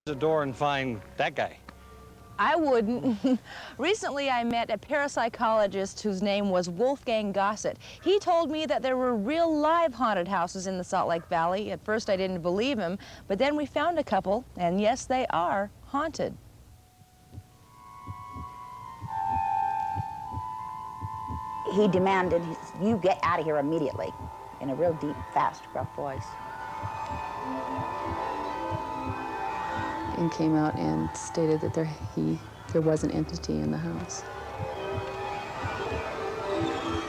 the door and find that guy. I wouldn't. Recently, I met a parapsychologist whose name was Wolfgang Gossett. He told me that there were real live haunted houses in the Salt Lake Valley. At first, I didn't believe him, but then we found a couple, and yes, they are haunted. He demanded, you get out of here immediately, in a real deep, fast, gruff voice. And came out and stated that there was an entity in the house.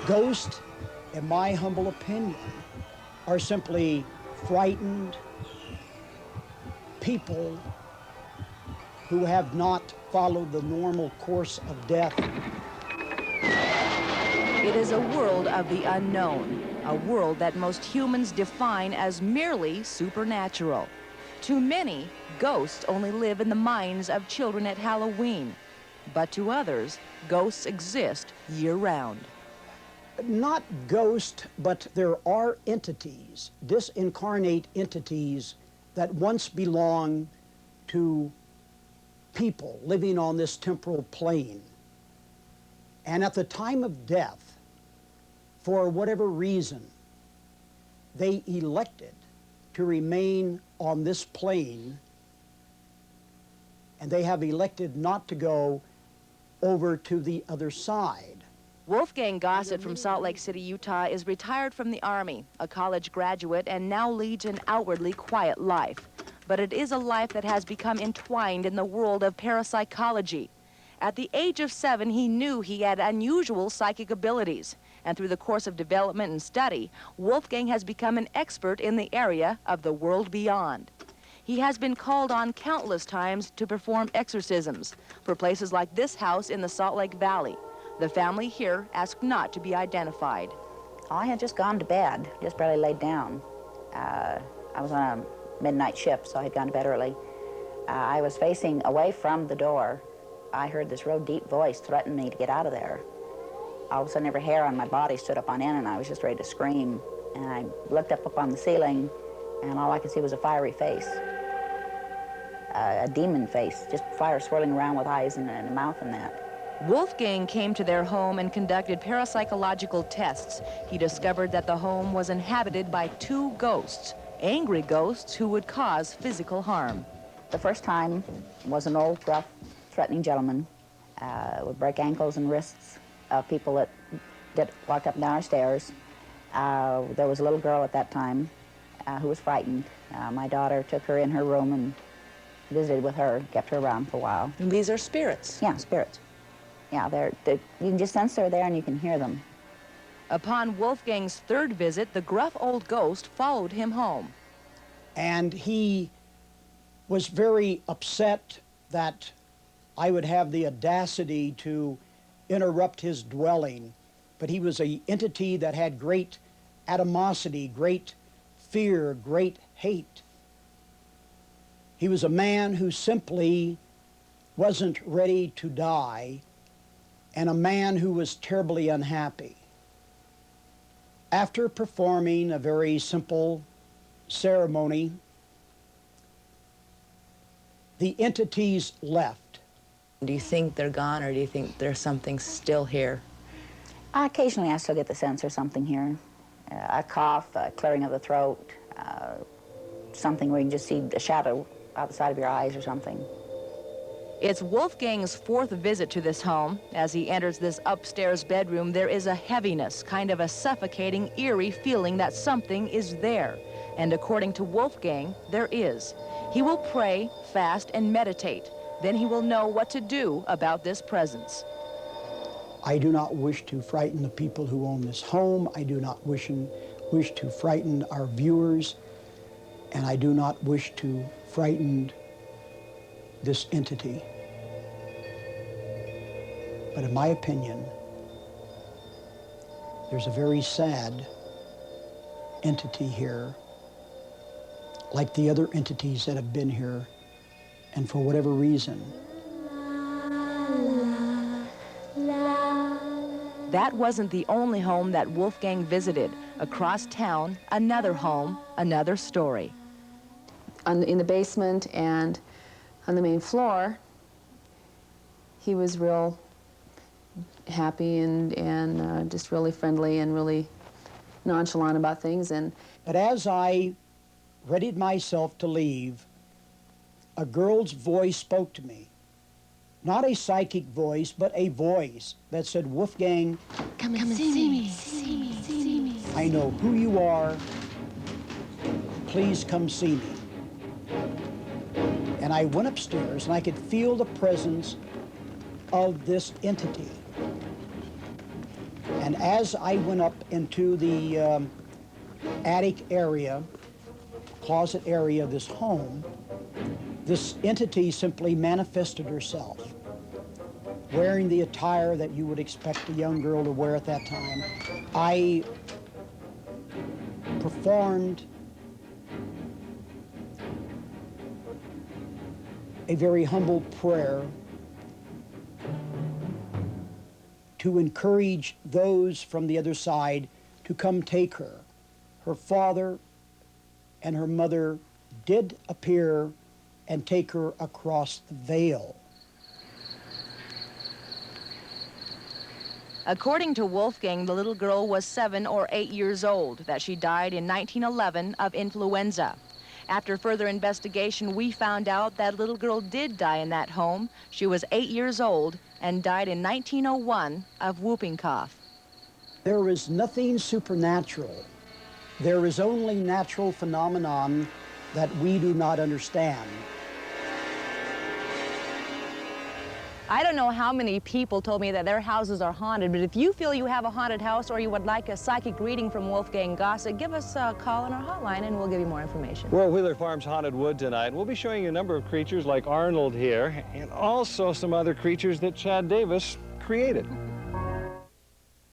Ghosts, in my humble opinion, are simply frightened people who have not followed the normal course of death. It is a world of the unknown, a world that most humans define as merely supernatural. To many, ghosts only live in the minds of children at Halloween. But to others, ghosts exist year-round. Not ghosts, but there are entities, disincarnate entities that once belonged to people living on this temporal plane. And at the time of death, for whatever reason, they elected to remain on this plane, and they have elected not to go over to the other side. Wolfgang Gossett from Salt Lake City, Utah, is retired from the Army, a college graduate, and now leads an outwardly quiet life. But it is a life that has become entwined in the world of parapsychology. At the age of 7, he knew he had unusual psychic abilities. And through the course of development and study, Wolfgang has become an expert in the area of the world beyond. He has been called on countless times to perform exorcisms for places like this house in the Salt Lake Valley. The family here asked not to be identified. I had just gone to bed, just barely laid down. I was on a midnight shift, so I had gone to bed early. I was facing away from the door. I heard this real deep voice threaten me to get out of there. All of a sudden, every hair on my body stood up on end, and I was just ready to scream. And I looked up on the ceiling, and all I could see was a fiery face. A demon face, just fire swirling around with eyes and a mouth and that. Wolfgang came to their home and conducted parapsychological tests. He discovered that the home was inhabited by 2 ghosts, angry ghosts who would cause physical harm. The first time was an old, rough, threatening gentleman, would break ankles and wrists of people that walked up and down our stairs. There was a little girl at that time who was frightened. My daughter took her in her room and visited with her, kept her around for a while. And these are spirits? Yeah, spirits. Yeah, you can just sense they're there and you can hear them. Upon Wolfgang's 3rd visit, the gruff old ghost followed him home. And he was very upset that I would have the audacity to interrupt his dwelling. But he was an entity that had great animosity, great fear, great hate. He was a man who simply wasn't ready to die, and a man who was terribly unhappy. After performing a very simple ceremony, the entities left. Do you think they're gone, or do you think there's something still here? Occasionally I still get the sense there's something here. A cough, a clearing of the throat, something where you can just see the shadow out the side of your eyes or something. It's Wolfgang's 4th visit to this home. As he enters this upstairs bedroom, there is a heaviness, kind of a suffocating, eerie feeling that something is there. And according to Wolfgang, there is. He will pray, fast, and meditate. Then he will know what to do about this presence. I do not wish to frighten the people who own this home. I do not wish to frighten our viewers. And I do not wish to frighten this entity. But in my opinion, there's a very sad entity here, like the other entities that have been here, and for whatever reason. That wasn't the only home that Wolfgang visited. Across town, another home, another story. In the basement, and On the main floor, he was real happy and just really friendly and really nonchalant about things. But as I readied myself to leave, a girl's voice spoke to me. Not a psychic voice, but a voice that said, "Wolfgang, come and see me. I know who you are. Please come see me." And I went upstairs, and I could feel the presence of this entity. And as I went up into the attic area, closet area of this home, this entity simply manifested herself, wearing the attire that you would expect a young girl to wear at that time. I performed a very humble prayer to encourage those from the other side to come take her. Her father and her mother did appear and take her across the veil. According to Wolfgang, the little girl was 7 or 8 years old, that she died in 1911 of influenza. After further investigation, we found out that little girl did die in that home. She was 8 years old and died in 1901 of whooping cough. There is nothing supernatural. There is only natural phenomenon that we do not understand. I don't know how many people told me that their houses are haunted, but if you feel you have a haunted house or you would like a psychic reading from Wolfgang Gossett, give us a call on our hotline and we'll give you more information. We're at Wheeler Farm's Haunted Wood tonight. We'll be showing you a number of creatures like Arnold here, and also some other creatures that Chad Davis created.